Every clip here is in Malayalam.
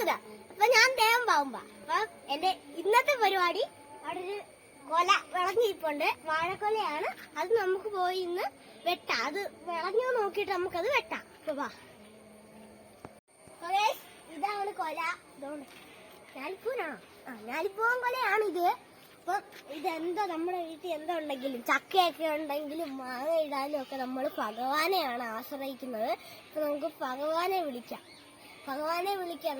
20. അപ്പൊ ഞാൻ ദേവം പാവുമ്പ. അപ്പൊ എന്റെ ഇന്നത്തെ പരിപാടി അവിടെ ഒരു കൊല വിളഞ്ഞിരിപ്പുണ്ട്. വാഴക്കൊലയാണ്. അത് നമുക്ക് പോയി ഇന്ന് വെട്ടാം. അത് വിളഞ്ഞോ നോക്കിയിട്ട് നമുക്കത് വെട്ടാം. അപ്പൊ ഇതാണ് കൊല. ഞാലിപ്പൂനാണോ? ഞാലിപ്പൂവൻ കൊലയാണ് ഇത്. അപ്പൊ ഇതെന്താ നമ്മുടെ വീട്ടിൽ എന്താ ഉണ്ടെങ്കിലും ചക്കയൊക്കെ ഉണ്ടെങ്കിലും മാങ്ങ ഇടാനും ഒക്കെ നമ്മൾ ഭഗവാനെയാണ് ആശ്രയിക്കുന്നത്. അപ്പൊ നമുക്ക് ഭഗവാനെ വിളിക്കാം.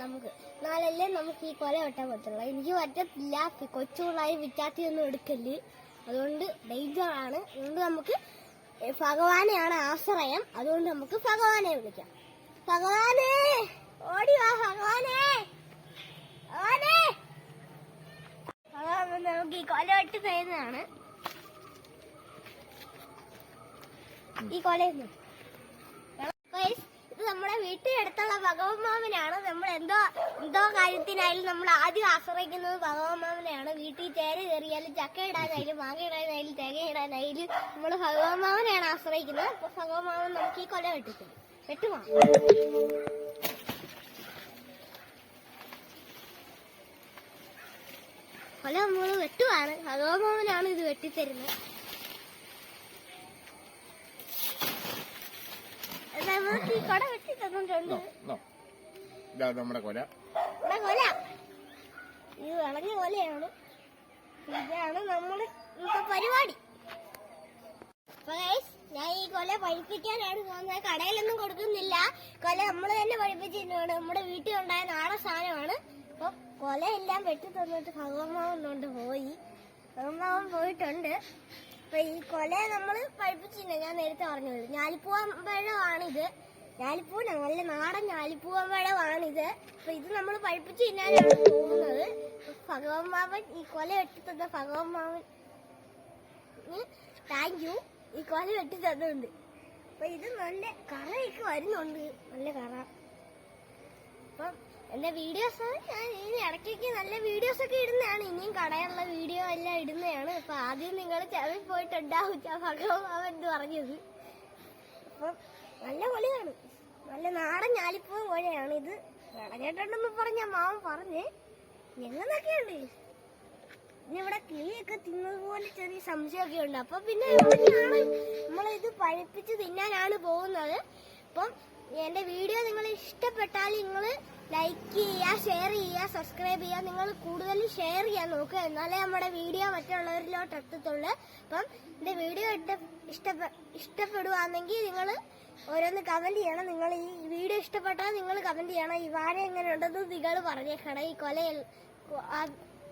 നമുക്ക് എന്നാലല്ലേ നമുക്ക് ഈ കൊല വെട്ടാൻ പറ്റുള്ളൂ. എനിക്ക് പറ്റത്തില്ല, കൊച്ചുപിള്ളായി വിറ്റാത്തിയൊന്നും എടുക്കല്, അതുകൊണ്ട് ഡേഞ്ചറാണ്. അതുകൊണ്ട് നമുക്ക് ഭഗവാനെയാണ് ആശ്രയം. അതുകൊണ്ട് നമുക്ക് ഭഗവാനെ വിളിക്കാം. ഭഗവാനെ ഓടി വാ, ഭഗവാനെ നമുക്ക് ഈ കൊല വെട്ടി തരുന്നതാണ്. ഈ കൊലയിൽ ഇത് നമ്മുടെ വീട്ടിനടുത്തുള്ള ഭഗവന്മാവനാണ്. നമ്മൾ എന്തോ കാര്യത്തിനായാലും നമ്മൾ ആദ്യം ആശ്രയിക്കുന്നത് ഭഗവന്മാവനെയാണ്. വീട്ടിൽ ചേര കയറിയാലും ചക്ക ഇടാനായാലും മാങ്ങ ഇടാനായാലും തേങ്ങ ഇടാനായാലും നമ്മൾ ഭഗവന്മാവനെയാണ് ആശ്രയിക്കുന്നത്. അപ്പൊ ഭഗവന്മാവൻ നമുക്ക് ഈ കൊല വെട്ടിത്തരും. വെട്ടുമോ? കൊല നമ്മൾ വെട്ടുവാണ്. ഭഗവന്മാവനാണ് ഇത് വെട്ടിത്തരുന്നത്. നമുക്ക് ഈ കൊല വെട്ടി തന്നിട്ടുണ്ട്. നമ്മുടെ കൊല ഇത് വിളഞ്ഞ കൊലയാണ്. ഇതാണ് നമ്മള് ഇന്നത്തെ പരിപാടി. ഞാൻ ഈ കൊല പഴിപ്പിക്കാനാണ് പോകുന്നത്. കടയിലൊന്നും കൊടുക്കുന്നില്ല. കൊല നമ്മൾ തന്നെ പഴിപ്പിച്ചിട്ടാണ്. നമ്മുടെ വീട്ടിൽ ഉണ്ടായ നാടൻ സാധനമാണ്. അപ്പൊ കൊലയെല്ലാം വെട്ടി തന്നിട്ട് ഭഗവന്മാവൻ പോയിട്ടുണ്ട്. അപ്പൊ ഈ കൊല നമ്മള് പഴിപ്പിച്ചില്ല. ഞാൻ നേരത്തെ പറഞ്ഞത് ഞാലിപ്പൂവൻ പഴമാണിത്. നല്ല നാടൻ ഞാലിപ്പൂവൻ പഴമാണിത്. അപ്പൊ ഇത് നമ്മൾ പഴിപ്പിച്ച് തിന്നാനാണ് പോകുന്നത്. ഭഗവന്മാവൻ ഈ കൊല വെട്ടി തന്ന ഭഗവന്മാവൻ താങ്ക് യു. ഈ കൊല വെട്ടി തന്നുണ്ട്. അപ്പൊ ഇത് നല്ല കറയൊക്കെ വരുന്നുണ്ട്. നല്ല കറ. അപ്പൊ എന്റെ വീഡിയോസ് ഞാൻ ഇനി ഇടയ്ക്കൊക്കെ നല്ല വീഡിയോസ് ഒക്കെ ഇടുന്നതാണ്. ഇനിയും കടയുള്ള വീഡിയോ എല്ലാം ഇടുന്നതാണ്. അപ്പൊ ആദ്യം നിങ്ങൾ ചാനൽ പോയിട്ടുണ്ടാവും ഭഗവന്മാവൻ എന്ന് പറഞ്ഞത്. അപ്പം നല്ല കൊലയാണ്. നല്ല നാടൻ ഞാലിപ്പൂവൻ കൊലയാണ് ഇത്. വിളഞ്ഞിട്ടുണ്ടെന്ന് പറഞ്ഞ മാവൻ പറഞ്ഞ് എങ്ങനൊക്കെയുണ്ട്. പിന്നെ ഇവിടെ കിളിയൊക്കെ തിന്നതുപോലെ ചെറിയ സംശയമൊക്കെ ഉണ്ട്. അപ്പൊ പിന്നെ നമ്മളിത് പഴിപ്പിച്ച് തിന്നാനാണ് പോകുന്നത്. അപ്പം എന്റെ വീഡിയോ നിങ്ങൾ ഇഷ്ടപ്പെട്ടാൽ നിങ്ങൾ ലൈക്ക് ചെയ്യുക, ഷെയർ ചെയ്യുക, സബ്സ്ക്രൈബ് ചെയ്യുക. നിങ്ങൾ കൂടുതൽ ഷെയർ ചെയ്യാൻ നോക്കുക. എന്നാലേ നമ്മുടെ വീഡിയോ മറ്റുള്ളവരിലോട്ട് എത്തത്തുള്ളൂ. അപ്പം എന്റെ വീഡിയോ ഇഷ്ടപ്പെടുവാണെങ്കിൽ നിങ്ങൾ ഓരോന്ന് കമന്റ് ചെയ്യണം. നിങ്ങൾ ഈ വീഡിയോ ഇഷ്ടപ്പെട്ടാൽ നിങ്ങൾ കമന്റ് ചെയ്യണം. ഈ വാഴ എങ്ങനെ ഉണ്ടെന്ന് നിങ്ങൾ പറഞ്ഞേക്കണം. ഈ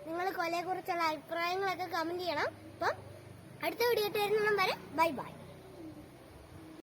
നിങ്ങൾ കൊലയെ കുറിച്ചുള്ള അഭിപ്രായങ്ങളൊക്കെ കമന്റ് ചെയ്യണം. അപ്പം അടുത്ത വീഡിയോ ഇട്ട് വരുന്ന വരെ ബൈ ബൈ.